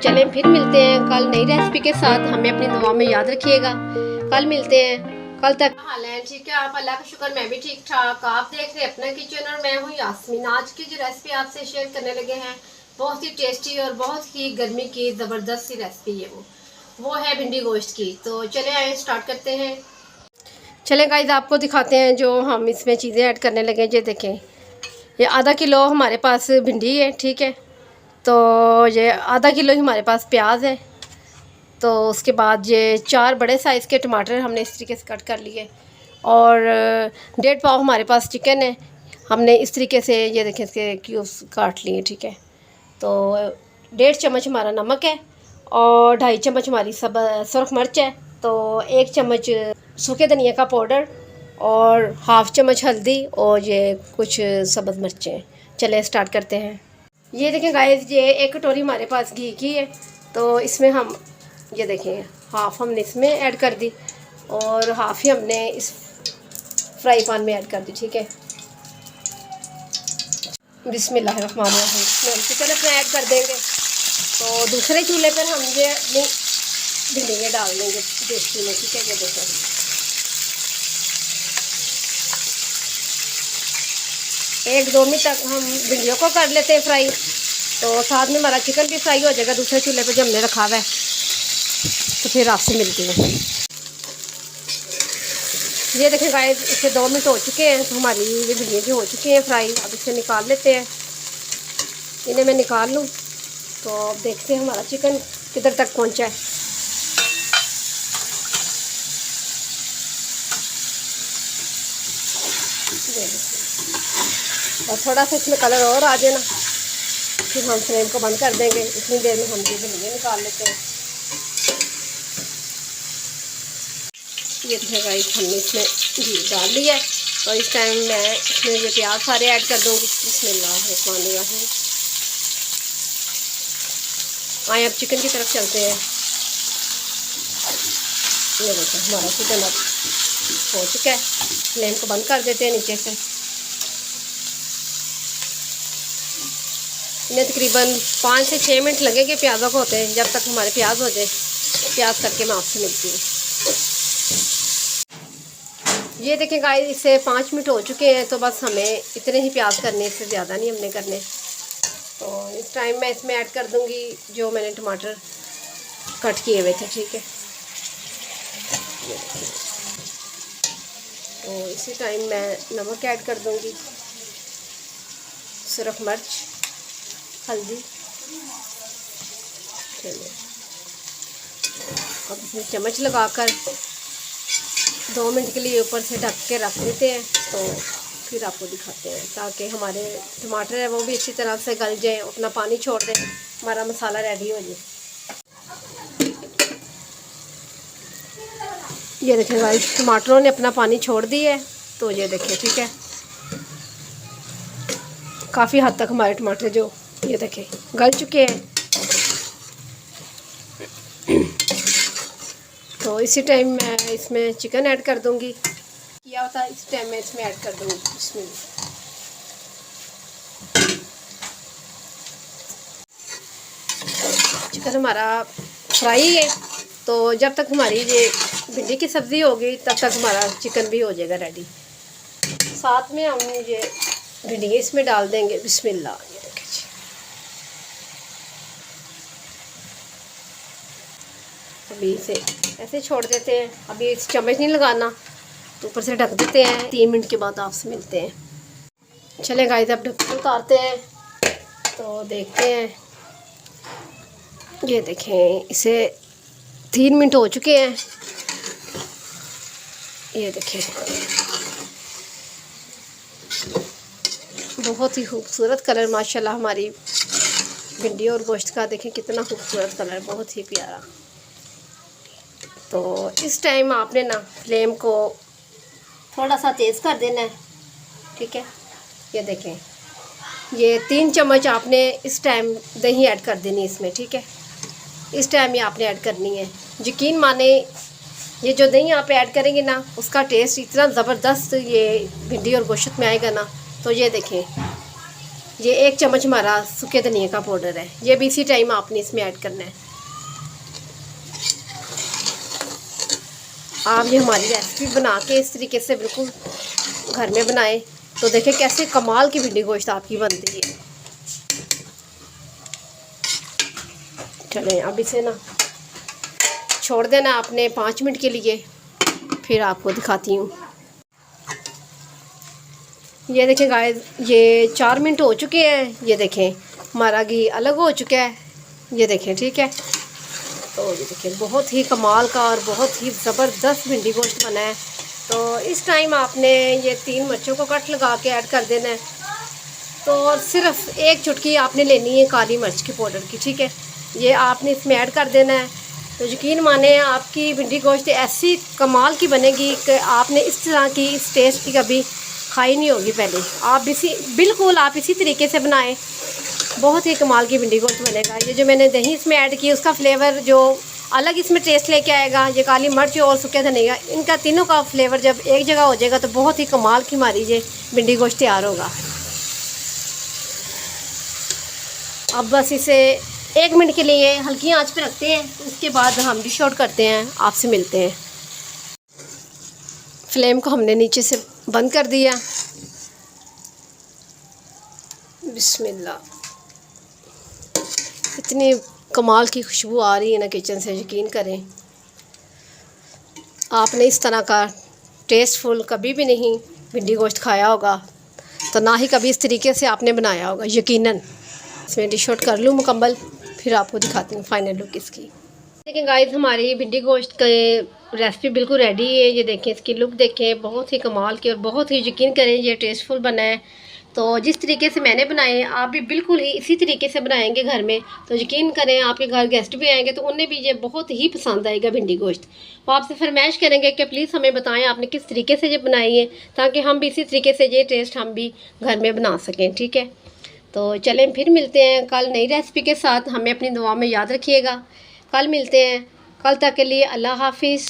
चलें फिर मिलते हैं कल नई रेसिपी के साथ। हमें अपनी दुआ में याद रखिएगा। कल मिलते हैं, कल तक हाल है ठीक है। आप अल्लाह का शुक्र, मैं भी ठीक ठाक। आप देख रहे हैं अपना किचन और मैं हूँ यास्मीन। आज की जो रेसिपी आपसे शेयर करने लगे हैं बहुत ही टेस्टी और बहुत ही गर्मी की ज़बरदस्त सी रेसिपी है। वो है भिंडी गोश्त की। तो चले आए स्टार्ट करते हैं। चले गाइस आपको दिखाते हैं जो हम इसमें चीज़ें ऐड करने लगे। ये देखें, ये आधा किलो हमारे पास भिंडी है ठीक है। तो ये आधा किलो ही हमारे पास प्याज है। तो उसके बाद ये 4 बड़े साइज़ के टमाटर हमने इस तरीके से कट कर लिए और 1.5 पाव हमारे पास चिकन है। हमने इस तरीके से ये देखें इसके क्यूब्स काट लिए ठीक है। तो 1.5 चम्मच हमारा नमक है और 2.5 चम्मच हमारी सुरख मिर्च है। तो 1 चम्मच सूखे धनिया का पाउडर और 1/2 चम्मच हल्दी और ये कुछ सब्ज़ मिर्चें। चले स्टार्ट करते हैं। ये देखें गाइस, ये 1 कटोरी हमारे पास घी की है। तो इसमें हम ये देखें हाफ़ हमने इसमें ऐड कर दी और हाफ़ ही हमने इस फ्राई पैन में ऐड कर दी ठीक है। बिस्मिल्लाहिर्रहमानिर्रहीम। इसमें चिकन अपना ऐड कर देंगे। तो दूसरे चूल्हे पर हम ये अपनी भिंडियाँ डाल देंगे देसी में ठीक है। ये देखें 1-2 मिनट तक हम भिंडियों को कर लेते हैं फ्राई। तो साथ में हमारा चिकन भी फ्राई हो जाएगा दूसरे चूल्हे पर जो हमने रखा हुआ है। तो फिर आपसे मिलती हैं। ये देखें गाइस, इसे 2 मिनट हो चुके हैं। तो हमारी ये भिंडियाँ भी हो चुकी हैं फ्राई। अब इसे निकाल लेते हैं। इन्हें मैं निकाल लूँ तो अब देखते हैं हमारा चिकन किधर तक पहुँचा है। और थोड़ा सा इसमें कलर और आ जाए ना फिर हम फ्लेम को बंद कर देंगे। इतनी देर में हम ये भिंडियाँ निकाल लेते हैं। ये देखिएगा हमने इसमें घी डाल लिया है। और इस टाइम मैं इसमें ये प्याज सारे ऐड कर दूँगी। बिस्मिल्लाहिर्रहमानिर्रहीम। आए अब चिकन की तरफ चलते हैं। ये देखो हमारा चिकन अब हो चुका है। फ्लेम को बंद कर देते हैं नीचे से। इन्हें तकरीबन 5 से 6 मिनट लगेंगे प्याज़ों को होते हैं। जब तक हमारे प्याज हो जाए प्याज करके मैं आपसे मिलती हूँ। ये देखें गाइस, इससे 5 मिनट हो चुके हैं। तो बस हमें इतने ही प्याज करने, इससे ज़्यादा नहीं हमने करने। तो इस टाइम मैं इसमें ऐड कर दूँगी जो मैंने टमाटर कट किए हुए थे ठीक है। तो इसी टाइम मैं नमक ऐड कर दूँगी, सुरख मिर्च, हल्दी। चलिए अब इसमें चम्मच लगाकर 2 मिनट के लिए ऊपर से ढक के रख देते हैं। तो फिर आपको दिखाते हैं ताकि हमारे टमाटर है वो भी अच्छी तरह से गल जाए, अपना पानी छोड़ दें, हमारा मसाला रेडी हो जाए। ये देखें गाइस, टमाटरों ने अपना पानी छोड़ दिया है। तो ये देखें ठीक है, काफ़ी हद तक हमारे टमाटर जो ये देखें गल चुके हैं। तो इसी टाइम मैं इसमें चिकन ऐड कर दूंगी। किया होता इस टाइम मैं इसमें ऐड कर दूंगी। इसमें चिकन हमारा फ्राई है। तो जब तक हमारी ये भिंडी की सब्ज़ी होगी तब तक हमारा चिकन भी हो जाएगा रेडी। साथ में हम ये भिंडी इसमें डाल देंगे। बिस्मिल्लाह। ये देखिए जी, अभी इसे ऐसे छोड़ देते हैं। अभी इस चम्मच नहीं लगाना, तो ऊपर से ढक देते हैं। 3 मिनट के बाद आपसे मिलते हैं। चले गाइस, अब ढक्कन उतारते हैं तो देखते हैं। ये देखें, इसे 3 मिनट हो चुके हैं। ये देखें बहुत ही खूबसूरत कलर माशाल्लाह हमारी भिंडी और गोश्त का। देखें कितना खूबसूरत कलर, बहुत ही प्यारा। तो इस टाइम आपने ना फ्लेम को थोड़ा सा तेज़ कर देना है ठीक है। ये देखें, ये 3 चम्मच आपने इस टाइम दही ऐड कर देनी इसमें ठीक है। इस टाइम ये आपने ऐड करनी है। यकीन माने ये जो दही आप ऐड करेंगे ना उसका टेस्ट इतना ज़बरदस्त ये भिंडी और गोश्त में आएगा ना। तो ये देखें ये 1 चम्मच हमारा सूखे धनिया का पाउडर है, ये भी इसी टाइम आपने इसमें ऐड करना है। आप ये हमारी रेसिपी बना के इस तरीके से बिल्कुल घर में बनाएं तो देखें कैसे कमाल की भिंडी गोश्त आपकी बनती है। चलें अब इसे ना छोड़ देना आपने 5 मिनट के लिए, फिर आपको दिखाती हूँ। ये देखें गाइस, ये 4 मिनट हो चुके हैं। ये देखें हमारा घी अलग हो चुका है, ये देखें, ठीक है। तो ये देखें बहुत ही कमाल का और बहुत ही ज़बरदस्त भिंडी गोश्त बना है। तो इस टाइम आपने ये 3 मिर्चों को कट लगा के ऐड कर देना है। तो सिर्फ 1 चुटकी आपने लेनी है काली मिर्च की पाउडर की, ठीक है। ये आपने इसमें ऐड कर देना है। तो यकीन माने आपकी भिंडी गोश्त ऐसी कमाल की बनेगी कि आपने इस तरह की इस टेस्ट की कभी खाई नहीं होगी पहले। आप बिल्कुल आप इसी तरीके से बनाएं, बहुत ही कमाल की भिंडी गोश्त बनेगा। ये जो मैंने दही इसमें ऐड की उसका फ्लेवर जो अलग इसमें टेस्ट लेके आएगा, ये काली मिर्च और सूखे धनिया, इनका तीनों का फ्लेवर जब एक जगह हो जाएगा तो बहुत ही कमाल की हमारी ये भिंडी गोश्त तैयार होगा। अब बस इसे 1 मिनट के लिए हल्की आंच पे रखते हैं, उसके बाद हम डिश आउट करते हैं। आपसे मिलते हैं। फ्लेम को हमने नीचे से बंद कर दिया। बिस्मिल्लाह, इतनी कमाल की खुशबू आ रही है ना किचन से, यकीन करें। आपने इस तरह का टेस्टफुल कभी भी नहीं भिंडी गोश्त खाया होगा, तो ना ही कभी इस तरीके से आपने बनाया होगा यकीनन। इसमें डिश आउट कर लूँ मुकम्मल, फिर आपको दिखाती हूँ फाइनल लुक इसकी। देखिए गाइस, हमारी भिंडी गोश्त का रेसिपी बिल्कुल रेडी है। ये देखें, इसकी लुक देखें, बहुत ही कमाल की और बहुत ही यकीन करें ये टेस्टफुल बना है। तो जिस तरीके से मैंने बनाए हैं आप भी बिल्कुल ही इसी तरीके से बनाएंगे घर में, तो यकीन करें आपके घर गेस्ट भी आएंगे तो उन्हें भी ये बहुत ही पसंद आएगा भिंडी गोश्त। वो आपसे फरमाइश करेंगे कि प्लीज़ हमें बताएं आपने किस तरीके से ये बनाई है, ताकि हम भी इसी तरीके से ये टेस्ट हम भी घर में बना सकें, ठीक है। तो चलें फिर मिलते हैं कल नई रेसिपी के साथ। हमें अपनी दुआ में याद रखिएगा। कल मिलते हैं, कल तक के लिए अल्लाह हाफिज़।